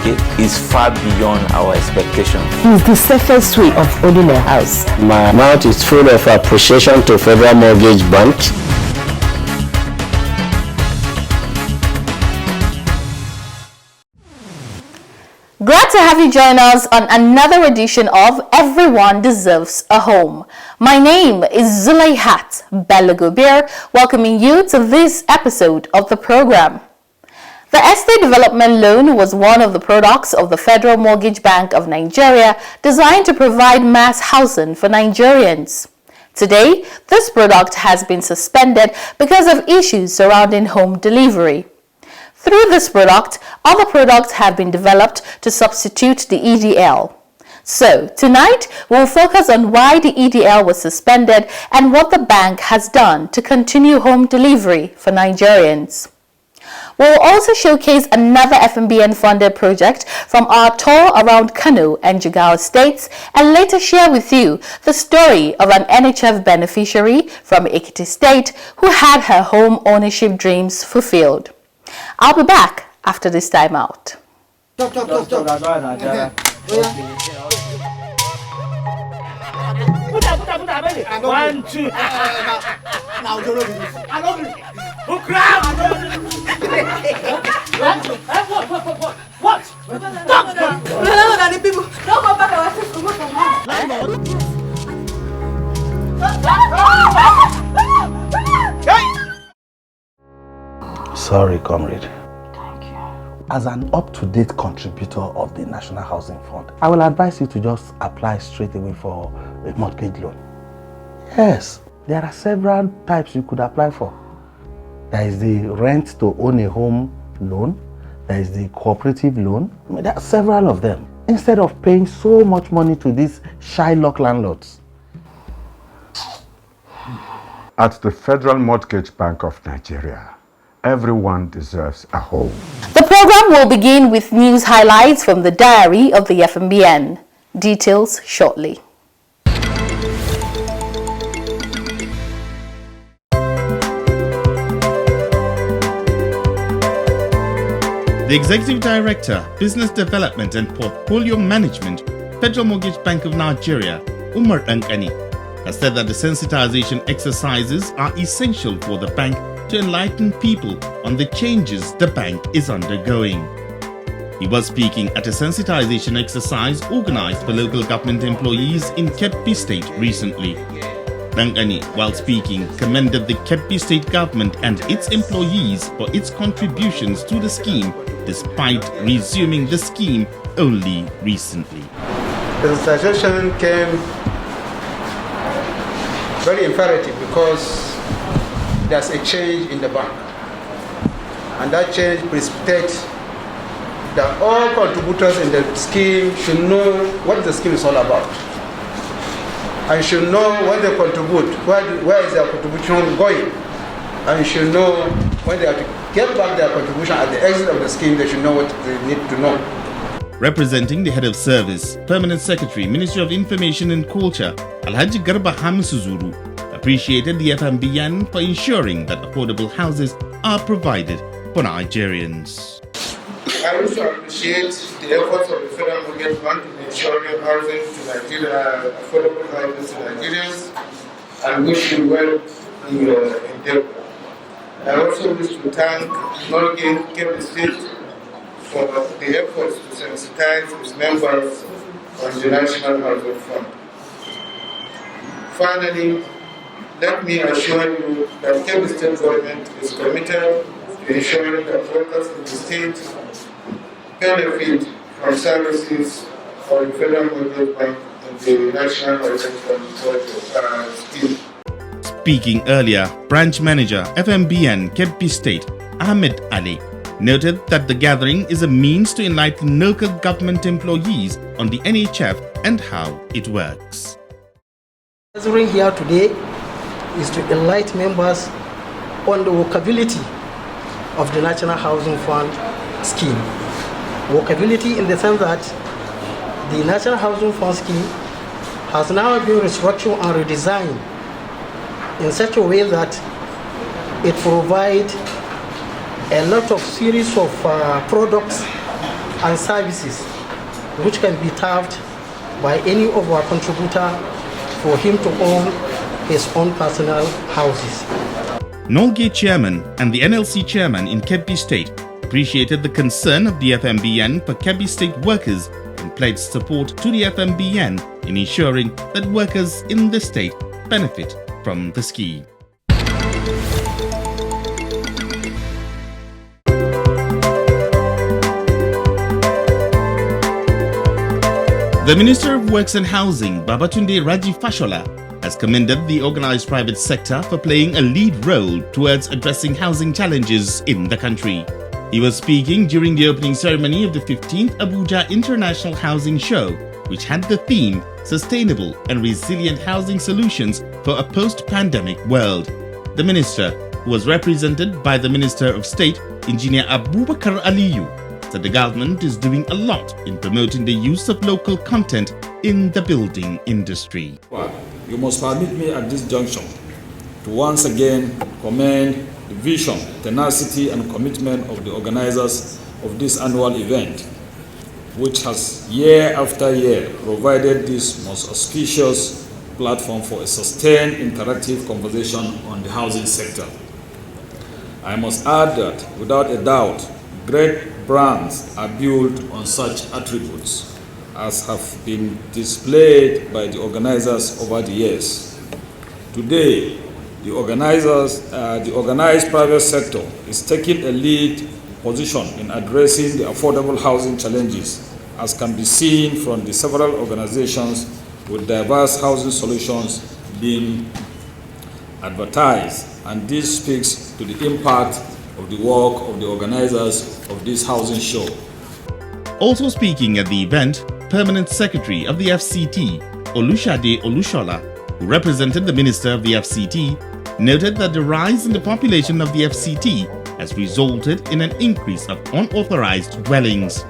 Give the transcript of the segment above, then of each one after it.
okay, is far beyond our expectation. It's the safest way of owning a house. My mouth is full of appreciation to Federal Mortgage Bank. Glad to have you join us on another edition of Everyone Deserves a Home. My name is Zulaihat Belagobir, welcoming you to this episode of the program. The estate development loan was one of the products of the Federal Mortgage Bank of Nigeria, designed to provide mass housing for Nigerians. Today, this product has been suspended because of issues surrounding home delivery. Through this product, other products have been developed to substitute the EDL. So, tonight, we'll focus on why the EDL was suspended and what the bank has done to continue home delivery for Nigerians. We'll also showcase another FMBN-funded project from our tour around Kano and Jigawa states, and later share with you the story of an NHF beneficiary from Ekiti State who had her home ownership dreams fulfilled. I'll be back after this time out. Stop. 1, 2. Now you what? Stop! Sorry, comrade. Thank you. As an up-to-date contributor of the National Housing Fund, I will advise you to just apply straight away for a mortgage loan. Yes, there are several types you could apply for. There is the rent to own a home loan. There is the cooperative loan. There are several of them. Instead of paying so much money to these Shylock landlords. At the Federal Mortgage Bank of Nigeria, everyone deserves a home. The program will begin with news highlights from the diary of the FMBN. Details shortly. The Executive Director, Business Development and Portfolio Management, Federal Mortgage Bank of Nigeria, Umar Ankani, has said that the sensitization exercises are essential for the bank to enlighten people on the changes the bank is undergoing. He was speaking at a sensitization exercise organized for local government employees in Kebbi State recently. Ankani, while speaking, commended the Kebbi State government and its employees for its contributions to the scheme, despite resuming the scheme only recently. The suggestion came very imperative because there's a change in the bank, and that change precipitates that all contributors in the scheme should know what the scheme is all about, and should know when they contribute, where is their contribution going, and should know when they have to get back their contribution at the exit of the scheme. They should know what they need to know. Representing the Head of Service, Permanent Secretary, Ministry of Information and Culture, Alhaji Garba Hamisuzuru, appreciated the FMBN for ensuring that affordable houses are provided for Nigerians. I also appreciate the efforts of the Federal Mortgage Bank in ensuring housing to Nigeria, affordable housing to Nigerians, and wish you well in your endeavor. I also wish to thank Kebbi State for the efforts to sensitize its members on the National Housing Fund. Finally, let me assure you that Kebbi State government is committed to ensuring that workers in the state benefit from services of the Federal Mortgage Bank and the National Housing Fund scheme. Speaking earlier, Branch Manager FMBN Kebbi State Ahmed Ali noted that the gathering is a means to enlighten local government employees on the NHF and how it works. The gathering here today is to enlighten members on the workability of the National Housing Fund scheme. Workability in the sense that the National Housing Fund scheme has now been restructured and redesigned in such a way that it provides a lot of series of products and services which can be tapped by any of our contributor for him to own his own personal houses. NEWAGE chairman and the NLC chairman in Kebbi State appreciated the concern of the FMBN for Kebbi State workers and pledged support to the FMBN in ensuring that workers in the state benefit from the scheme. The Minister of Works and Housing, Babatunde Raji Fashola, has commended the organized private sector for playing a lead role towards addressing housing challenges in the country. He was speaking during the opening ceremony of the 15th Abuja International Housing Show, which had the theme Sustainable and Resilient Housing Solutions for a Post-Pandemic World. The minister, who was represented by the Minister of State, Engineer Abubakar Aliyu, said the government is doing a lot in promoting the use of local content in the building industry. You must permit me at this junction to once again commend the vision, tenacity and commitment of the organizers of this annual event, which has year after year provided this most auspicious platform for a sustained interactive conversation on the housing sector. I must add that without a doubt, great brands are built on such attributes as have been displayed by the organizers over the years. Today, the organized private sector is taking a lead position in addressing the affordable housing challenges, as can be seen from the several organizations with diverse housing solutions being advertised, and this speaks to the impact of the work of the organizers of this housing show. Also speaking at the event, Permanent Secretary of the FCT, Olushade Olushola, who represented the Minister of the FCT, noted that the rise in the population of the FCT has resulted in an increase of unauthorized dwellings.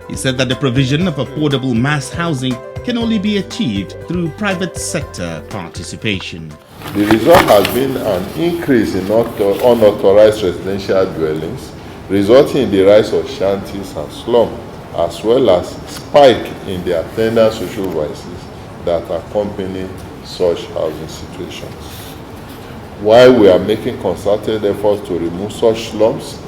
He said that the provision of affordable mass housing can only be achieved through private sector participation. The result has been an increase in unauthorized residential dwellings, resulting in the rise of shanties and slums, as well as spike in the attendant social vices that accompany such housing situations. While we are making concerted efforts to remove such slums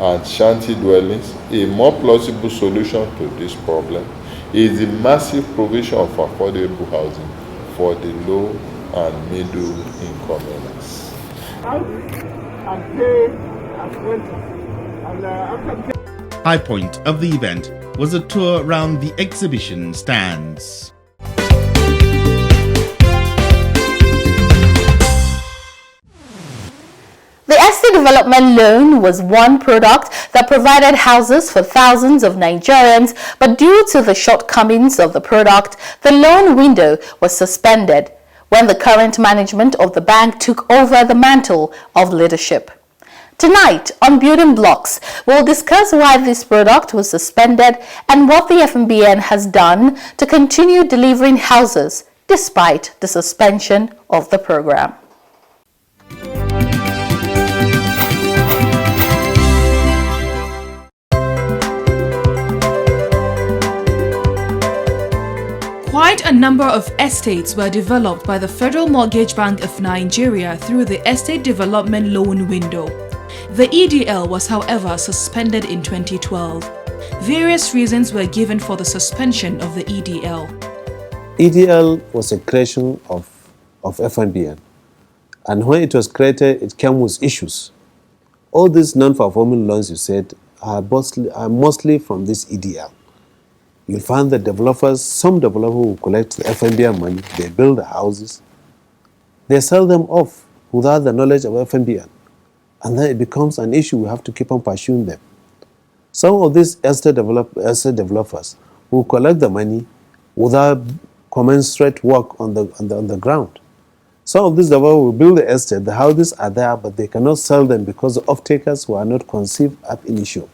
and shanty dwellings, a more plausible solution to this problem is the massive provision of affordable housing for the low and middle income earners. High point of the event was a tour around the exhibition stands. The estate development loan was one product that provided houses for thousands of Nigerians, but due to the shortcomings of the product, the loan window was suspended when the current management of the bank took over the mantle of leadership. Tonight on Building Blocks, we'll discuss why this product was suspended and what the FMBN has done to continue delivering houses despite the suspension of the program. Quite a number of estates were developed by the Federal Mortgage Bank of Nigeria through the Estate Development Loan Window. The EDL was, however, suspended in 2012. Various reasons were given for the suspension of the EDL. EDL was a creation of FMBN, and when it was created, it came with issues. All these non-performing loans you said are mostly from this EDL. You'll find that some developers who collect the FMBN money, they build the houses, they sell them off without the knowledge of FMBN. And then it becomes an issue, we have to keep on pursuing them. Some of these estate developers who collect the money without commensurate work on the ground. Some of these developers will build the estate, the houses are there, but they cannot sell them because the off-takers were not conceived ab initio.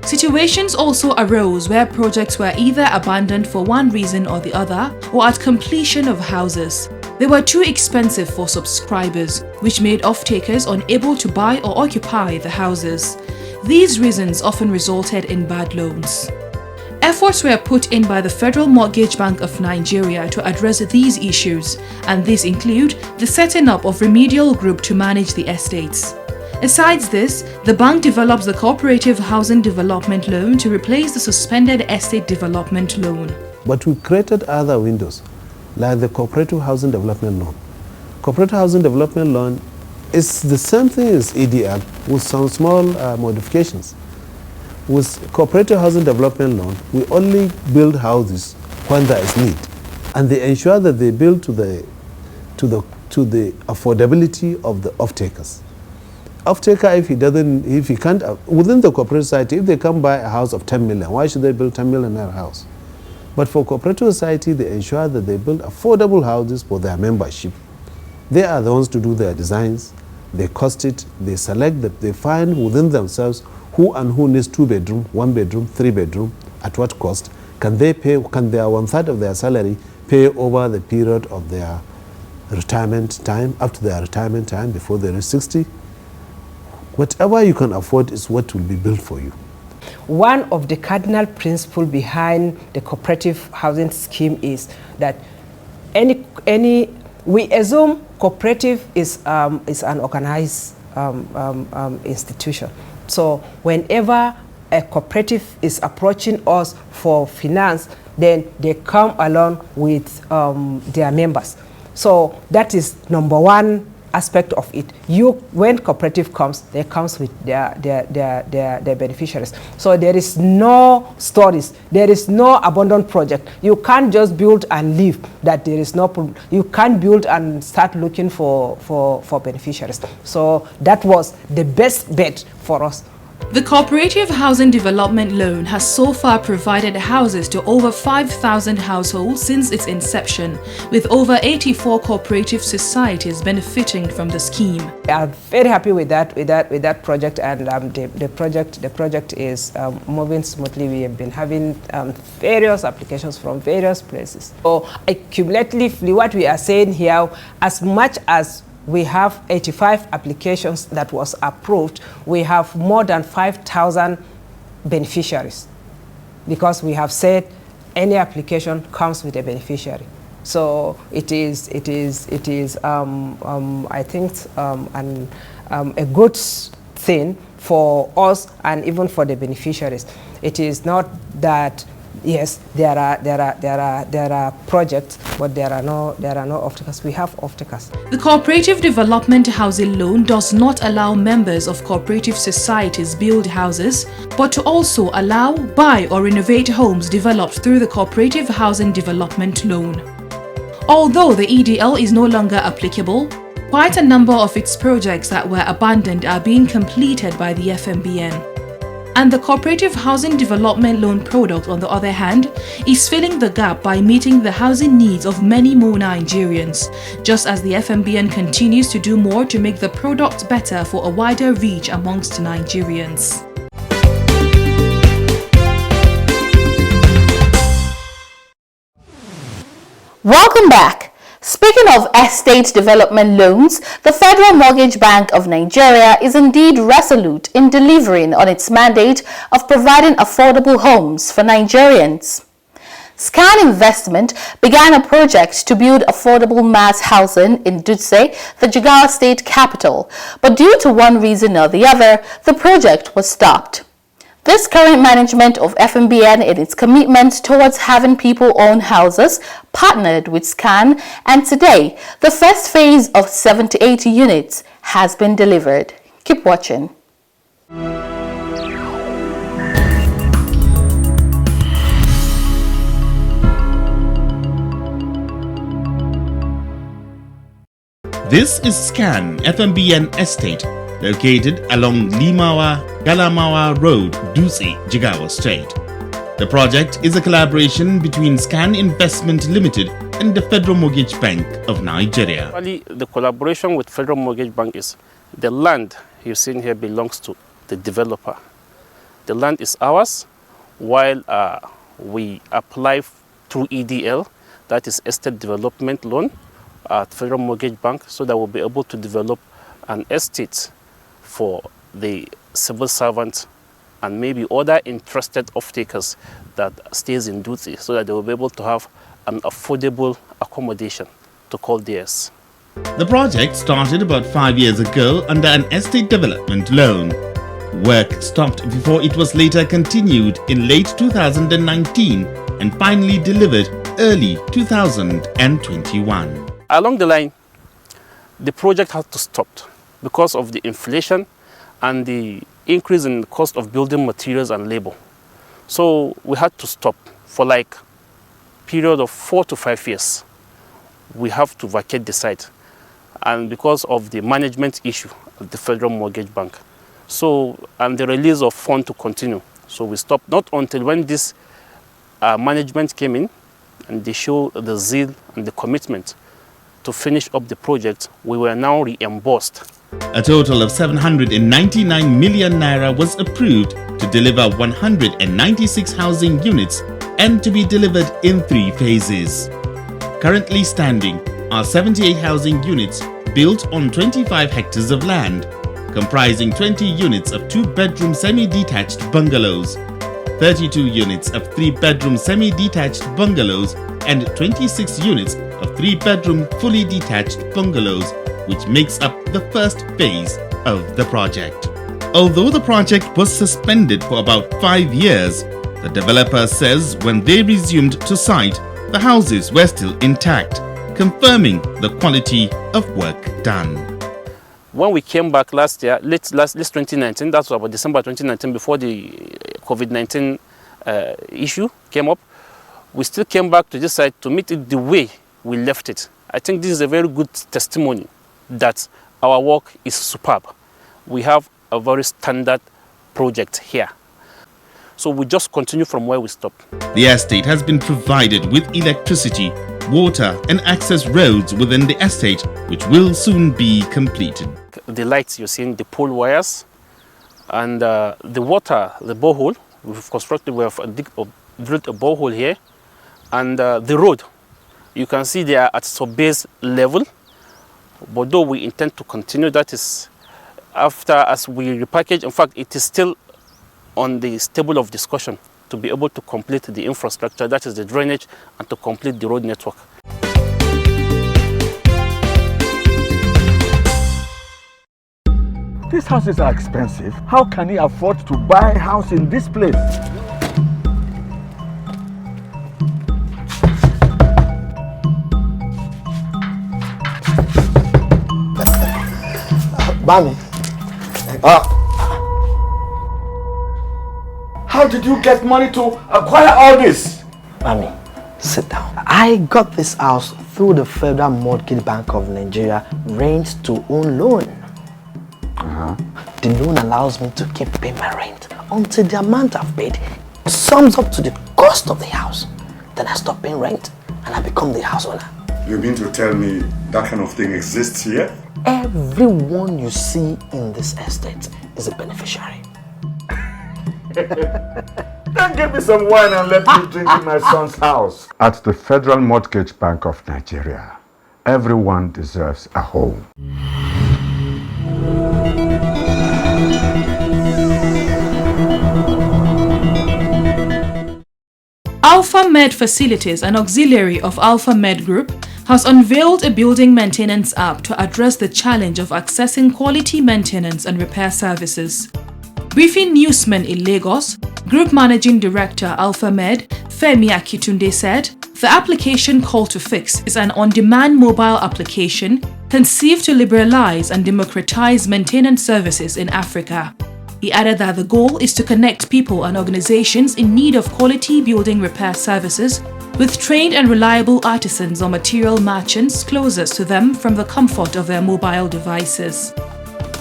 Situations also arose where projects were either abandoned for one reason or the other, or at completion of houses. They were too expensive for subscribers, which made off-takers unable to buy or occupy the houses. These reasons often resulted in bad loans. Efforts were put in by the Federal Mortgage Bank of Nigeria to address these issues, and these include the setting up of remedial group to manage the estates. Besides this, the bank develops the Cooperative Housing Development Loan to replace the suspended Estate Development Loan. But we created other windows, like the Cooperative Housing Development Loan. Cooperative Housing Development Loan is the same thing as EDL with some small modifications. With Cooperative Housing Development Loan, we only build houses when there is need, and they ensure that they build to the affordability of the off-takers. Off-taker, if he can't, within the cooperative society, if they come buy a house of 10 million, why should they build 10 million house? But for cooperative society, they ensure that they build affordable houses for their membership. They are the ones to do their designs, they cost it, they select, they find within themselves who needs 2 bedroom, 1 bedroom, 3 bedroom, at what cost. Can they pay, can their 1/3 of their salary pay over the period of their retirement time, up to their retirement time before they reach 60? Whatever you can afford is what will be built for you. One of the cardinal principles behind the cooperative housing scheme is that we assume cooperative is an organized institution. So whenever a cooperative is approaching us for finance, then they come along with their members. So that is number one aspect of it. When cooperative comes, they comes with their beneficiaries. So there is no stories, there is no abandoned project. You can't just build and leave. That there is no problem. You can't build and start looking for beneficiaries. So that was the best bet for us. The Cooperative Housing Development Loan has so far provided houses to over 5,000 households since its inception, with over 84 cooperative societies benefiting from the scheme. I'm very happy with that project, and the project is moving smoothly. We have been having various applications from various places. So cumulatively, what we are saying here, as much as we have 85 applications that was approved, we have more than 5,000 beneficiaries, because we have said any application comes with a beneficiary. So it is I think a good thing for us and even for the beneficiaries. It is not that yes, there are projects, but there are no off-takers. We have off-takers. The Cooperative Development Housing Loan does not allow members of cooperative societies build houses, but to also allow, buy or renovate homes developed through the Cooperative Housing Development Loan. Although the EDL is no longer applicable, quite a number of its projects that were abandoned are being completed by the FMBN. And the Cooperative Housing Development Loan product, on the other hand, is filling the gap by meeting the housing needs of many more Nigerians, just as the FMBN continues to do more to make the product better for a wider reach amongst Nigerians. Welcome back. Speaking of estate development loans, the Federal Mortgage Bank of Nigeria is indeed resolute in delivering on its mandate of providing affordable homes for Nigerians. Scan Investment began a project to build affordable mass housing in Dutse, the Jigawa state capital, but due to one reason or the other, the project was stopped. This current management of FMBN in its commitment towards having people own houses partnered with SCAN, and today the first phase of 78 units has been delivered. Keep watching. This is SCAN FMBN Estate, located along Limawa-Galamawa Road, Dutse, Jigawa State. The project is a collaboration between SCAN Investment Limited and the Federal Mortgage Bank of Nigeria. Actually, the collaboration with Federal Mortgage Bank is the land you've seen here belongs to the developer. The land is ours, while we apply through EDL, that is Estate Development Loan, at Federal Mortgage Bank, so that we'll be able to develop an estate for the civil servant and maybe other interested off-takers that stays in Dutse, so that they will be able to have an affordable accommodation to call theirs. The project started about 5 years ago under an estate development loan. Work stopped before it was later continued in late 2019 and finally delivered early 2021. Along the line, the project had to stop because of the inflation and the increase in the cost of building materials and labor. So we had to stop for like a period of 4 to 5 years. We have to vacate the site, and because of the management issue at the Federal Mortgage Bank. So, and the release of funds to continue. So we stopped, not until when this management came in and they showed the zeal and the commitment to finish up the project, we were now reimbursed. A total of 799 million naira was approved to deliver 196 housing units and to be delivered in 3 phases. Currently standing are 78 housing units built on 25 hectares of land, comprising 20 units of 2-bedroom semi-detached bungalows, 32 units of 3-bedroom semi-detached bungalows, and 26 units of 3-bedroom fully detached bungalows, which makes up the first phase of the project. Although the project was suspended for about 5 years, the developer says when they resumed to site, the houses were still intact, confirming the quality of work done. When we came back last year, late 2019, that was about December 2019, before the COVID-19 issue came up, we still came back to this site to meet it the way we left it. I think this is a very good testimony that our work is superb. We have a very standard project here. So we just continue from where we stopped. The estate has been provided with electricity, water and access roads within the estate, which will soon be completed. The lights you're seeing, the pole wires, and the water, the borehole, we have drilled a borehole here, and the road, you can see they are at sub-base level, but though we intend to continue, that is after as we repackage. In fact, it is still on the table of discussion to be able to complete the infrastructure, that is the drainage, and to complete the road network. These houses are expensive. How can he afford to buy a house in this place? Bami. How did you get money to acquire all this? Bami, sit down. I got this house through the Federal Mortgage Bank of Nigeria rent-to-own loan. The loan allows me to keep paying my rent until the amount I've paid sums up to the cost of the house. Then I stop paying rent and I become the house owner. You mean to tell me that kind of thing exists here? Everyone you see in this estate is a beneficiary. Then give me some wine and let me drink in my son's house. At the Federal Mortgage Bank of Nigeria, everyone deserves a home. Alpha Med Facilities, an auxiliary of Alpha Med Group, has unveiled a building maintenance app to address the challenge of accessing quality maintenance and repair services. Briefing newsmen in Lagos, Group Managing Director Alpha Med, Femi Akitunde, said the application Call to Fix is an on-demand mobile application conceived to liberalize and democratize maintenance services in Africa. He added that the goal is to connect people and organizations in need of quality building repair services with trained and reliable artisans or material merchants closest to them from the comfort of their mobile devices.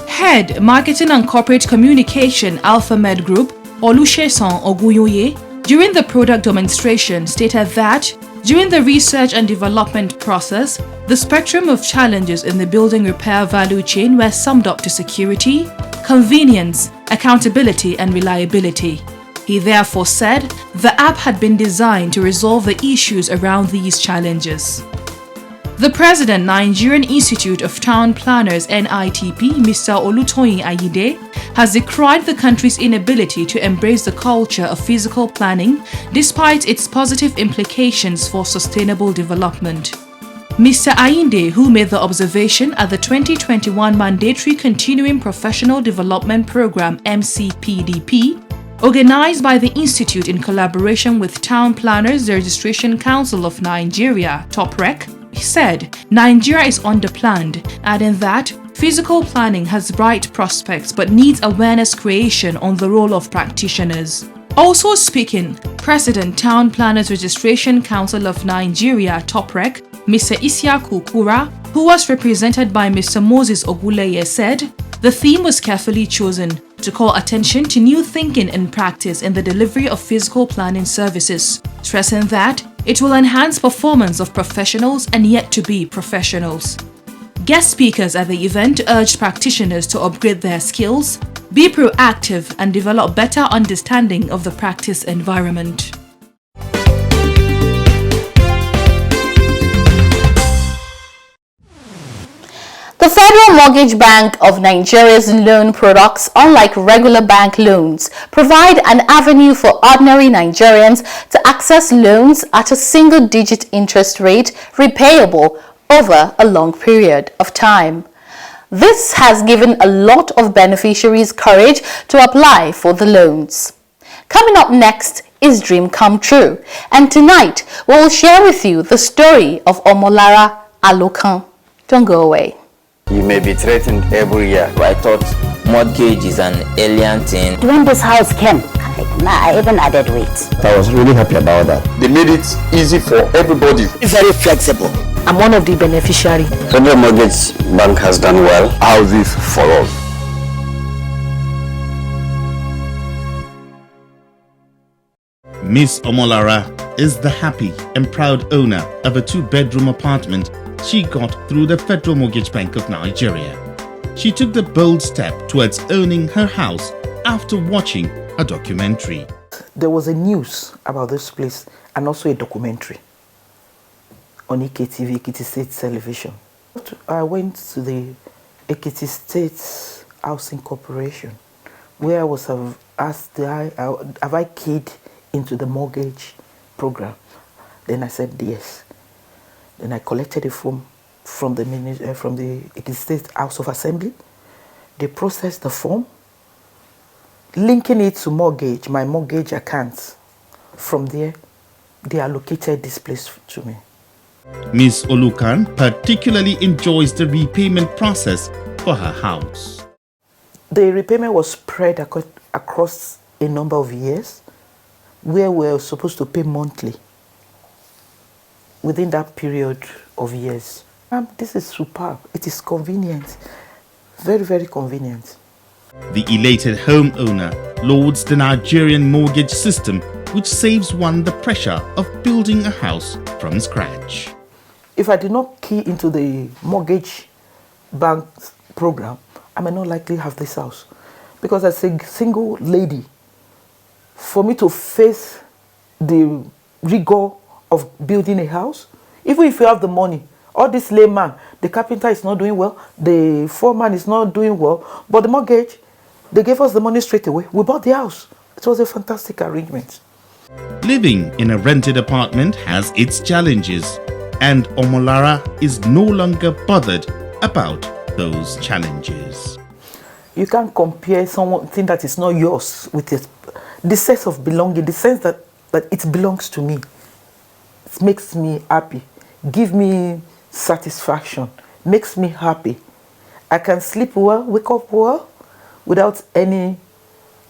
Head Marketing and Corporate Communication Alpha Med Group, Olusesan Oguyoye, during the product demonstration stated that during the research and development process, the spectrum of challenges in the building repair value chain were summed up to security, convenience, accountability, and reliability. He therefore said the app had been designed to resolve the issues around these challenges. The President, Nigerian Institute of Town Planners (NITP), Mr. Olutoyin Ayinde, has decried the country's inability to embrace the culture of physical planning despite its positive implications for sustainable development. Mr. Ayinde, who made the observation at the 2021 Mandatory Continuing Professional Development Program (MCPDP), organized by the Institute in collaboration with Town Planners Registration Council of Nigeria (TOPREC), he said Nigeria is underplanned, adding that physical planning has bright prospects but needs awareness creation on the role of practitioners. Also speaking, President Town Planners Registration Council of Nigeria (TOPREC), Mr. Isiaku Kura, who was represented by Mr. Moses Oguleye, said the theme was carefully chosen to call attention to new thinking and practice in the delivery of physical planning services, stressing that it will enhance performance of professionals and yet-to-be professionals. Guest speakers at the event urged practitioners to upgrade their skills, be proactive, and develop better understanding of the practice environment. The Federal Mortgage Bank of Nigeria's loan products, unlike regular bank loans, provide an avenue for ordinary Nigerians to access loans at a single-digit interest rate repayable over a long period of time. This has given a lot of beneficiaries courage to apply for the loans. Coming up next is Dream Come True, and tonight we will share with you the story of Omolara Alokan. Don't go away. You may be threatened every year. I thought mortgage is an alien thing. When this house came, I even added weight. I was really happy about that. They made it easy for everybody. Very flexible. I'm one of the beneficiaries. Federal Mortgage Bank has done well. Houses for all. Miss Omolara is the happy and proud owner of a two-bedroom apartment she got through the Federal Mortgage Bank of Nigeria. She took the bold step towards owning her house after watching a documentary. There was a news about this place and also a documentary on EKTV, Ekiti State Television. I went to the Ekiti State Housing Corporation where I was asked, have I keyed into the mortgage program? Then I said yes. Then I collected a form from the Ekiti State House of Assembly. They processed the form, linking it to mortgage, my mortgage account. From there, they allocated this place to me. Ms. Olukan particularly enjoys the repayment process for her house. The repayment was spread across a number of years, where we were supposed to pay monthly within that period of years. This is superb. It is convenient. Very, very convenient. The elated homeowner lauds the Nigerian mortgage system, which saves one the pressure of building a house from scratch. If I did not key into the mortgage bank program, I may not likely have this house. Because as a single lady, for me to face the rigor of building a house, even if you have the money, all this layman, the carpenter is not doing well, the foreman is not doing well, but the mortgage, they gave us the money straight away. We bought the house. It was a fantastic arrangement. Living in a rented apartment has its challenges, and Omolara is no longer bothered about those challenges. You can't compare something that is not yours with the sense of belonging, the sense that it belongs to me. It makes me happy, give me satisfaction, makes me happy. I can sleep well, wake up well, without any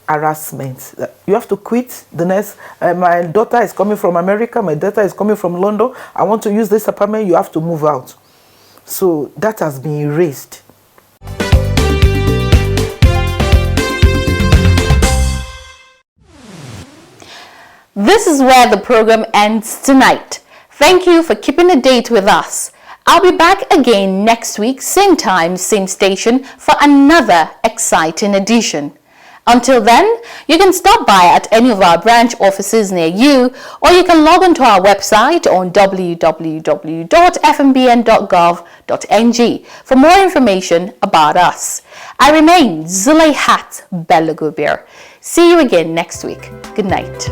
harassment. You have to quit the next. My daughter is coming from America, my daughter is coming from London. I want to use this apartment, you have to move out. So that has been erased. This is where the program ends tonight. Thank you for keeping a date with us. I'll be back again next week, same time, same station, for another exciting edition. Until then, you can stop by at any of our branch offices near you, or you can log on to our website on www.fmbn.gov.ng for more information about us. I remain Zulaihat Belagubir. See you again next week. Good night.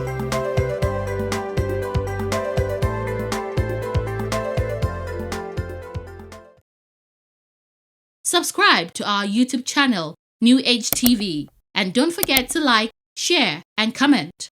Subscribe to our YouTube channel, New Age TV, and don't forget to like, share, and comment.